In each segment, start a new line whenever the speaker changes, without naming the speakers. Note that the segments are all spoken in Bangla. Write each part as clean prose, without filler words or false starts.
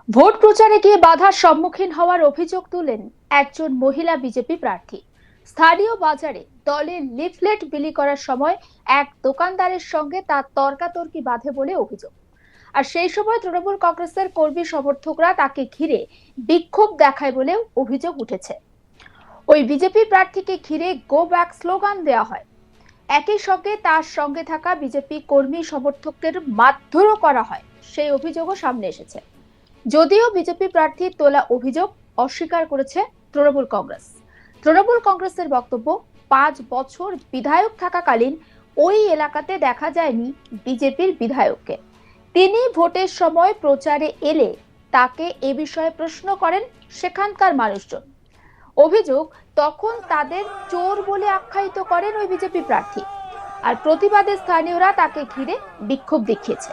ভোট প্রচারে গিয়ে বাধার সম্মুখীন হওয়ার অভিযোগ তুলেন একজন মহিলা বিজেপি প্রার্থী। স্থানীয় বাজারে দলের লিফলেট বিলি করার সময় এক দোকানদারের সঙ্গে তার তর্কাতর্কি বাধে বলে অভিযোগ। আর সেই সময় তৃণমূল কংগ্রেসের কর্মী সমর্থকরা তাকে ঘিরে বিক্ষোভ দেখায় বলেও অভিযোগ উঠেছে। ওই বিজেপি প্রার্থীকে ঘিরে গো ব্যাক স্লোগান দেওয়া হয়। একই সঙ্গে তার সঙ্গে থাকা বিজেপি কর্মী সমর্থকদের মারধরও করা হয়, সেই অভিযোগও সামনে এসেছে। যদিও বিজেপি প্রার্থীর তোলা অভিযোগ অস্বীকার করেছে তৃণমূল কংগ্রেস। তৃণমূল কংগ্রেসের বক্তব্য, 5 বছর বিধায়ক থাকাকালীন ওই এলাকাতে দেখা যায়নি বিজেপির বিধায়ককে। তিনি ভোটের সময় প্রচারে এলে তাকে এ বিষয়ে প্রশ্ন করেন সেখানকার মানুষজন। অভিযোগ, তখন তাদের চোর বলে আখ্যায়িত করেন ওই বিজেপি প্রার্থী। আর প্রতিবাদে স্থানীয়রা তাকে ঘিরে বিক্ষোভ দেখিয়েছে।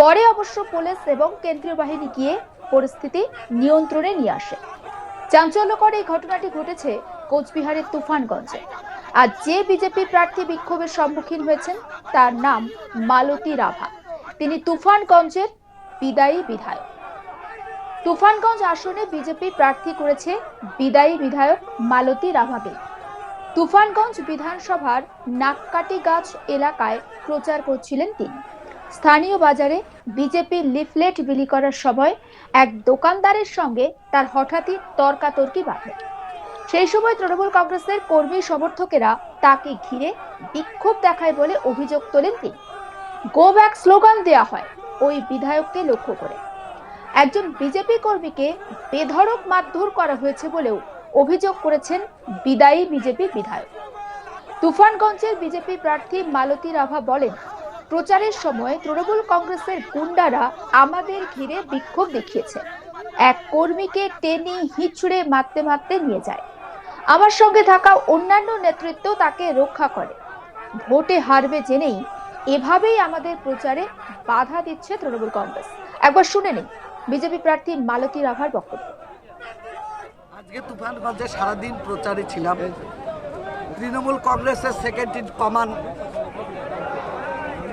পরে অবশ্য পুলিশ এবং কেন্দ্রীয় বাহিনী গিয়ে পরিস্থিতি নিয়ন্ত্রণে নিয়ে আসে। চাঞ্চল্যকর এই ঘটনাটি ঘটেছে কোচবিহারের তুফানগঞ্জে। আর যে বিজেপি প্রার্থী বিক্ষোভের সম্মুখীন হয়েছেন তার নাম মালতী রাভা। তিনি তুফানগঞ্জের বিদায়ী বিধায়ক। তুফানগঞ্জ আসনে বিজেপি প্রার্থী করেছে বিদায়ী বিধায়ক মালতী রাভাকে। তুফানগঞ্জ বিধানসভার নাককাটি গাছ এলাকায় প্রচার করছিলেন তিনি। স্থানীয় বাজারে বিজেপির লিফলেট বিলি করার সময় এক দোকানদারের সঙ্গে তার হঠাৎই তর্কাতর্কি বাধে। সেই সময় তৃণমূল কংগ্রেসের কর্মী সমর্থকেরা তাকে ঘিরে বিক্ষোভ দেখায় বলে অভিযোগ তোলেন তিনি। গো ব্যাক স্লোগান দেওয়া হয় ওই বিধায়ককে লক্ষ্য করে। একজন বিজেপি কর্মীকে বেধড়ক মারধর করা হয়েছে বলেও অভিযোগ করেছেন বিদায়ী বিজেপি বিধায়ক। তুফানগঞ্জের বিজেপি প্রার্থী মালতী রাভা বলেন, প্রচারের সময় তৃণমূল কংগ্রেসের গুন্ডারা আমাদের ঘিরে বিক্ষোভ দেখিয়েছে। এক কর্মীকে টেনে হিঁচড়ে মারতে মারতে নিয়ে যায়। আমার সঙ্গে থাকা অন্যান্য নেতৃত্ব তাকে রক্ষা করে। ভোটে হারবে জেনেই এভাবেই আমাদের প্রচারে বাধা দিচ্ছে তৃণমূল কংগ্রেস। একবার শুনে নিন বিজেপি প্রার্থী মালতী রাভার বক্তব্য।
আজকে তুফানগঞ্জে সারাদিন প্রচারে ছিলাম। তৃণমূল কংগ্রেসের সেকেন্ড ইন কমান্ড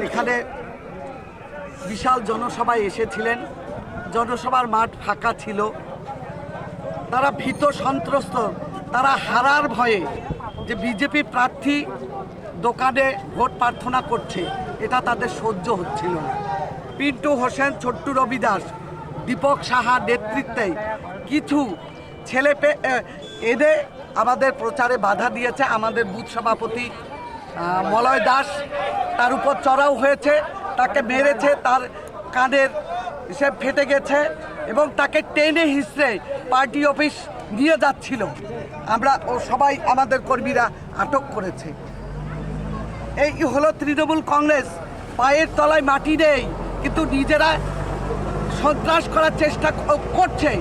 এখানে বিশাল জনসভায় এসেছিলেন। জনসভার মাঠ ফাঁকা ছিল। তারা ভীত সন্ত্রস্ত, তারা হারার ভয়ে যে বিজেপি প্রার্থী দোকানে ভোট প্রার্থনা করছে, এটা তাদের সহ্য হচ্ছিল না। পিন্টু হোসেন, ছোট্টু রবি দাস, দীপক সাহার নেতৃত্বে কিছু ছেলে এদের আমাদের প্রচারে বাধা দিয়েছে। আমাদের বুথ সভাপতি মলয় দাস, তার উপর চড়াও হয়েছে, তাকে মেরেছে, তার কানের সে ফেটে গেছে এবং তাকে টেনে হিঁচড়ে পার্টি অফিস নিয়ে যাচ্ছিল। আমরা ও সবাই আমাদের কর্মীরা আটক করেছে। এই হলো তৃণমূল কংগ্রেস। পায়ের তলায় মাটি নেই, কিন্তু নিজেরা সন্ত্রাস করার চেষ্টা করছে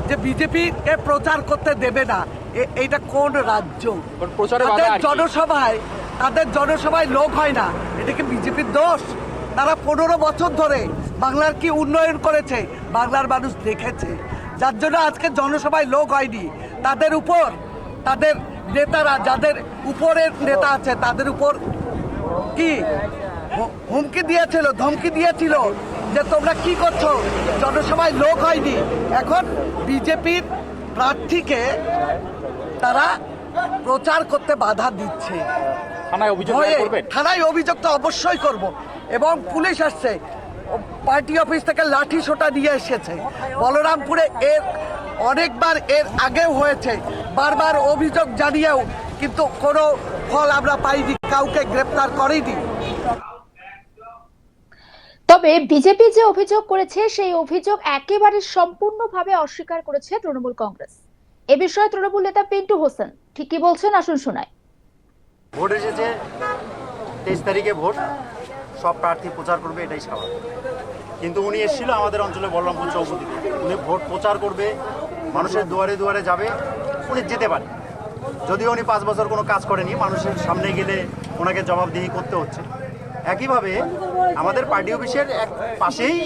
যে বিজেপিকে প্রচার করতে দেবে না। এইটা কোন রাজ্য? তাদের জনসভায় লোক হয় না, এটা কি বিজেপির দোষ? তারা 15 বছর ধরে বাংলার কি উন্নয়ন করেছে বাংলার মানুষ দেখেছে, যার জন্য আজকে জনসভায় লোক হয়নি। তাদের উপর তাদের নেতারা, যাদের উপরের নেতা আছে, তাদের উপর কি হুমকি দিয়েছিল, ধমকি দিয়েছিল যে তোমরা কি করছো, জনসভায় লোক হয়নি। এখন বিজেপির প্রার্থীকে তারা প্রচার করতে বাধা দিচ্ছে। থানায় অভিযোগ তো অবশ্যই করব। এবং পুলিশ আসছে, পার্টি অফিস থেকে লাঠি সোটা নিয়ে এসেছে। বলরামপুরে এর অনেকবার এর আগেও হয়েছে, বারবার অভিযোগ জানিয়েও কিন্তু কোনো ফল আমরা পাইনি, কাউকে গ্রেপ্তার করেনি।
তবে বিজেপি যে অভিযোগ করেছে সেই অভিযোগ একেবারে সম্পূর্ণভাবে অস্বীকার করেছে তৃণমূল কংগ্রেস। এ বিষয়ে তৃণমূল নেতা পিন্টু হোসেন ঠিক কি বলছেন, আসুন শোনায়।
ভোট এসেছে, 23 তারিখে ভোট, সব প্রার্থী প্রচার করবে, এটাই স্বাভাবিক। কিন্তু উনি এসেছিল আমাদের অঞ্চলে বলরামপুর চৌপতি, উনি ভোট প্রচার করবে, মানুষের দুয়ারে দুয়ারে যাবে, উনি যেতে পারে। যদিও উনি 5 বছর কোনো কাজ করেনি, মানুষের সামনে গেলে ওনাকে জবাবদিহি করতে হচ্ছে। একইভাবে আমাদের পার্টি অফিসের এক পাশেই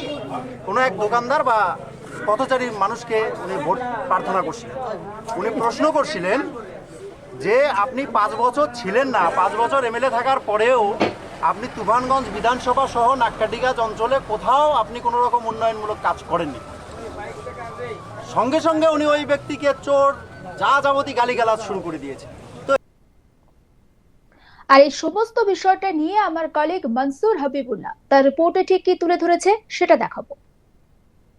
কোনো এক দোকানদার বা পথচারী মানুষকে উনি ভোট প্রার্থনা করছিলেন। উনি প্রশ্ন করছিলেন যে আপনি 5 বছর ছিলেন না, 5 বছর এমএলএ থাকার পরেও আপনি তুফানগঞ্জ বিধানসভা সহ নাককাটিগাছ অঞ্চলে কোথাও আপনি কোনো রকম উন্নয়নমূলক কাজ করেননি। সঙ্গে সঙ্গে উনি ওই ব্যক্তিকে চোর যা যাবতীয় গালিগালাজ শুরু করে দিয়েছে।
আর এই সমস্ত বিষয়টা নিয়ে আমার কলিগ মনসুর হাবিবুল্লাহ তার রিপোর্টে ঠিক কি তুলে ধরেছে সেটা দেখাবো।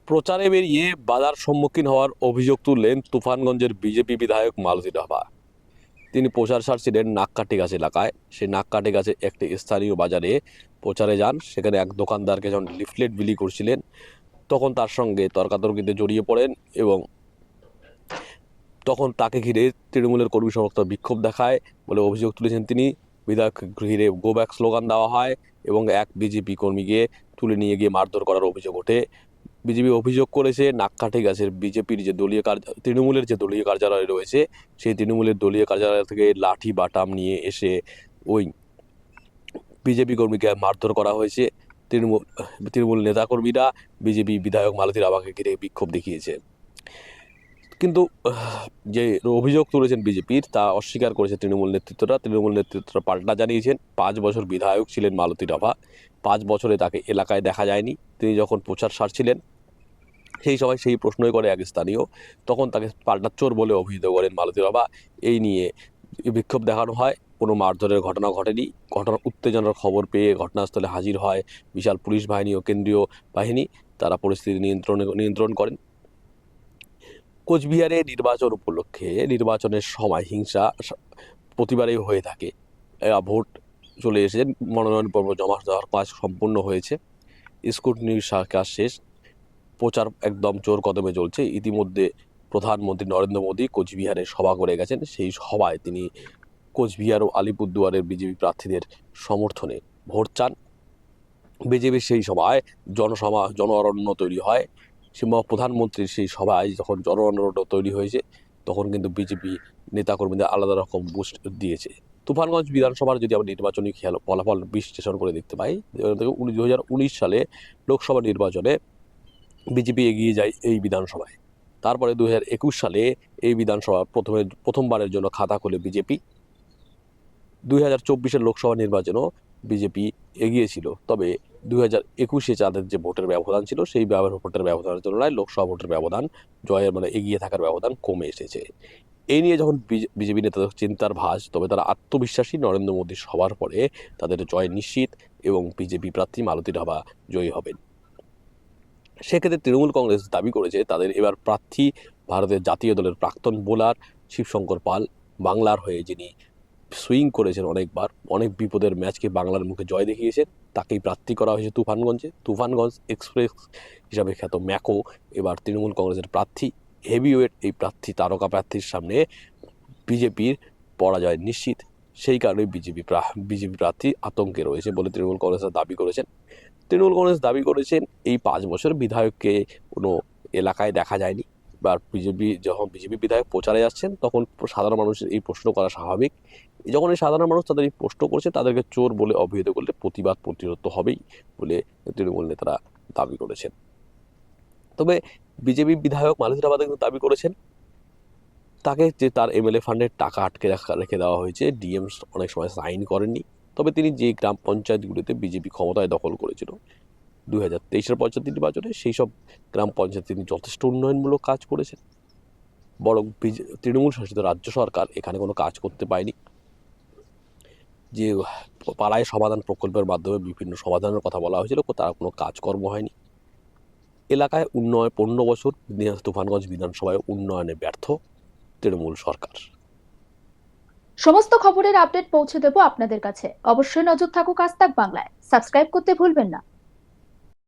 প্রচারে বেরিয়ে বাধার সম্মুখীন হওয়ার অভিযোগ তুললেন তুফানগঞ্জের বিজেপি বিধায়ক মালতী ডাভা। তিনি প্রচার সারছিলেন নাককাটি গাছ এলাকায়। সেই নাককাটি গাছে একটি স্থানীয় বাজারে প্রচারে যান। সেখানে এক দোকানদারকে যখন লিফলেট বিলি করছিলেন তখন তার সঙ্গে তর্কাতর্কিতে জড়িয়ে পড়েন এবং তখন তাকে ঘিরে তৃণমূলের কর্মী সমর্থক বিক্ষোভ দেখায় বলে অভিযোগ তুলেছেন তিনি। বিধায়ক ঘিরে গো ব্যাক স্লোগান দেওয়া হয় এবং এক বিজেপি কর্মীকে তুলে নিয়ে গিয়ে মারধর করার অভিযোগ ওঠে। বিজেপি অভিযোগ করেছে নাককাঠি গাছের বিজেপির যে দলীয় তৃণমূলের যে দলীয় কার্যালয় রয়েছে সেই তৃণমূলের দলীয় কার্যালয় থেকে লাঠি বাটাম নিয়ে এসে ওই বিজেপি কর্মীকে মারধর করা হয়েছে। তৃণমূল নেতাকর্মীরা বিজেপি বিধায়ক মালতী ডাভাকে ঘিরে বিক্ষোভ দেখিয়েছে। কিন্তু যে অভিযোগ তুলেছেন বিজেপির তা অস্বীকার করেছে তৃণমূল নেতৃত্বরা পাল্টা জানিয়েছেন 5 বছর বিধায়ক ছিলেন মালতী ডাভা। 5 বছরে তাকে এলাকায় দেখা যায়নি। তিনি যখন প্রচার সারছিলেন সেই সময় সেই প্রশ্নই করে এক স্থানীয়, তখন তাকে পাল্টা চোর বলে অভিহিত করেন মালতী ডাভা। এই নিয়ে বিক্ষোভ দেখানো হয়। কোনো মারধরের ঘটনা ঘটেনি। ঘটনার উত্তেজনার খবর পেয়ে ঘটনাস্থলে হাজির হয় বিশাল পুলিশ বাহিনী ও কেন্দ্রীয় বাহিনী। তারা পরিস্থিতি নিয়ন্ত্রণ করেন। কোচবিহারে নির্বাচন উপলক্ষে নির্বাচনের সময় হিংসা প্রতিবারেই হয়ে থাকে। ভোট চলে এসেছে, মনোনয়ন পর্ব জমা দেওয়ার কাজ সম্পূর্ণ হয়েছে, স্ক্রুটিনির কাজ শেষ, প্রচার একদম জোর কদমে চলছে। ইতিমধ্যে প্রধানমন্ত্রী নরেন্দ্র মোদী কোচবিহারে সভা করে গেছেন। সেই সভায় তিনি কোচবিহার ও আলিপুরদুয়ারের বিজেপি প্রার্থীদের সমর্থনে ভোট চান। বিজেপির সেই সভায় জন অরণ্য তৈরি হয়। প্রধানমন্ত্রীর সেই সভায় যখন জন অরণ্য তৈরি হয়েছে তখন কিন্তু বিজেপি নেতাকর্মীদের আলাদা রকম বুস্ট দিয়েছে। তুফানগঞ্জ বিধানসভার যদি আমরা নির্বাচনী ফলাফল বিশ্লেষণ করে দেখতে পাই, 2019 সালে লোকসভা নির্বাচনে বিজেপি এগিয়ে যায় এই বিধানসভায়। তারপরে 2021 সালে এই বিধানসভা প্রথমবারের জন্য খাতা খোলে বিজেপি। 2024-এর লোকসভা নির্বাচনও বিজেপি এগিয়েছিল, তবে 2021-এ যাদের যে ভোটের ব্যবধান ছিল সেই ভোটের ব্যবধানের তুলনায় লোকসভা ভোটের ব্যবধান জয়ের এগিয়ে থাকার ব্যবধান কমে এসেছে। এই নিয়ে যখন বিজেপি নেতাদের চিন্তার ভাঁজ, তবে তারা আত্মবিশ্বাসী নরেন্দ্র মোদীর সভার পরে তাদের জয় নিশ্চিত এবং বিজেপি প্রার্থী মালতী ডাভা জয়ী হবেন। সেক্ষেত্রে তৃণমূল কংগ্রেস দাবি করেছে তাদের এবার প্রার্থী ভারতের জাতীয় দলের প্রাক্তন বোলার শিবশঙ্কর পাল, বাংলার হয়ে যিনি সুইং করেছেন অনেকবার, অনেক বিপদের ম্যাচকে বাংলার মুখে জয় দেখিয়েছেন, তাকেই প্রার্থী করা হয়েছে তুফানগঞ্জে। তুফানগঞ্জ এক্সপ্রেস হিসাবে খ্যাত ম্যাকো এবার তৃণমূল কংগ্রেসের প্রার্থী। হেভিওয়েট এই প্রার্থী তারকা প্রার্থীর সামনে বিজেপির পরাজয় নিশ্চিত। সেই কারণে বিজেপি প্রার্থী আতঙ্কে রয়েছে বলে তৃণমূল কংগ্রেস দাবি করেছেন। তৃণমূল কংগ্রেস দাবি করেছেন এই 5 বছর বিধায়ককে কোনো এলাকায় দেখা যায়নি। বা যখন বিজেপি বিধায়ক প্রচারে যাচ্ছেন তখন সাধারণ মানুষের এই প্রশ্ন করা স্বাভাবিক। যখন এই সাধারণ মানুষ তাদের এই প্রশ্ন করছে তাদেরকে চোর বলে অভিহিত করলে প্রতিরোধ হবেই বলে তৃণমূল নেতারা দাবি করেছেন। তবে বিজেপি বিধায়ক মালতী ডাভা কিন্তু দাবি করেছেন তাকে যে তার এমএলএ ফান্ডের টাকা আটকে রেখে দেওয়া হয়েছে, ডিএম অনেক সময় সাইন করেননি। তবে তিনি যে গ্রাম পঞ্চায়েতগুলিতে বিজেপি ক্ষমতায় দখল করেছিল 2023-এর পঞ্চায়েত নির্বাচনে, সেই সব গ্রাম পঞ্চায়েত তিনি যথেষ্ট উন্নয়নমূলক কাজ করেছেন। বরং তৃণমূল শাসিত রাজ্য সরকার এখানে কোনো কাজ করতে পায়নি। যে পাড়ায় সমাধান প্রকল্পের মাধ্যমে বিভিন্ন সমাধানের কথা বলা হয়েছিল, তার কোনো কাজকর্ম হয়নি। এলাকায় 15 বছর তুফানগঞ্জ বিধানসভায় উন্নয়নে ব্যর্থ তৃণমূল সরকার।
সমস্ত খবরের আপডেট পৌঁছে দেব আপনাদের কাছে। অবশ্যই নজর থাকুক আজ তাক বাংলায়। সাবস্ক্রাইব করতে ভুলবেন না।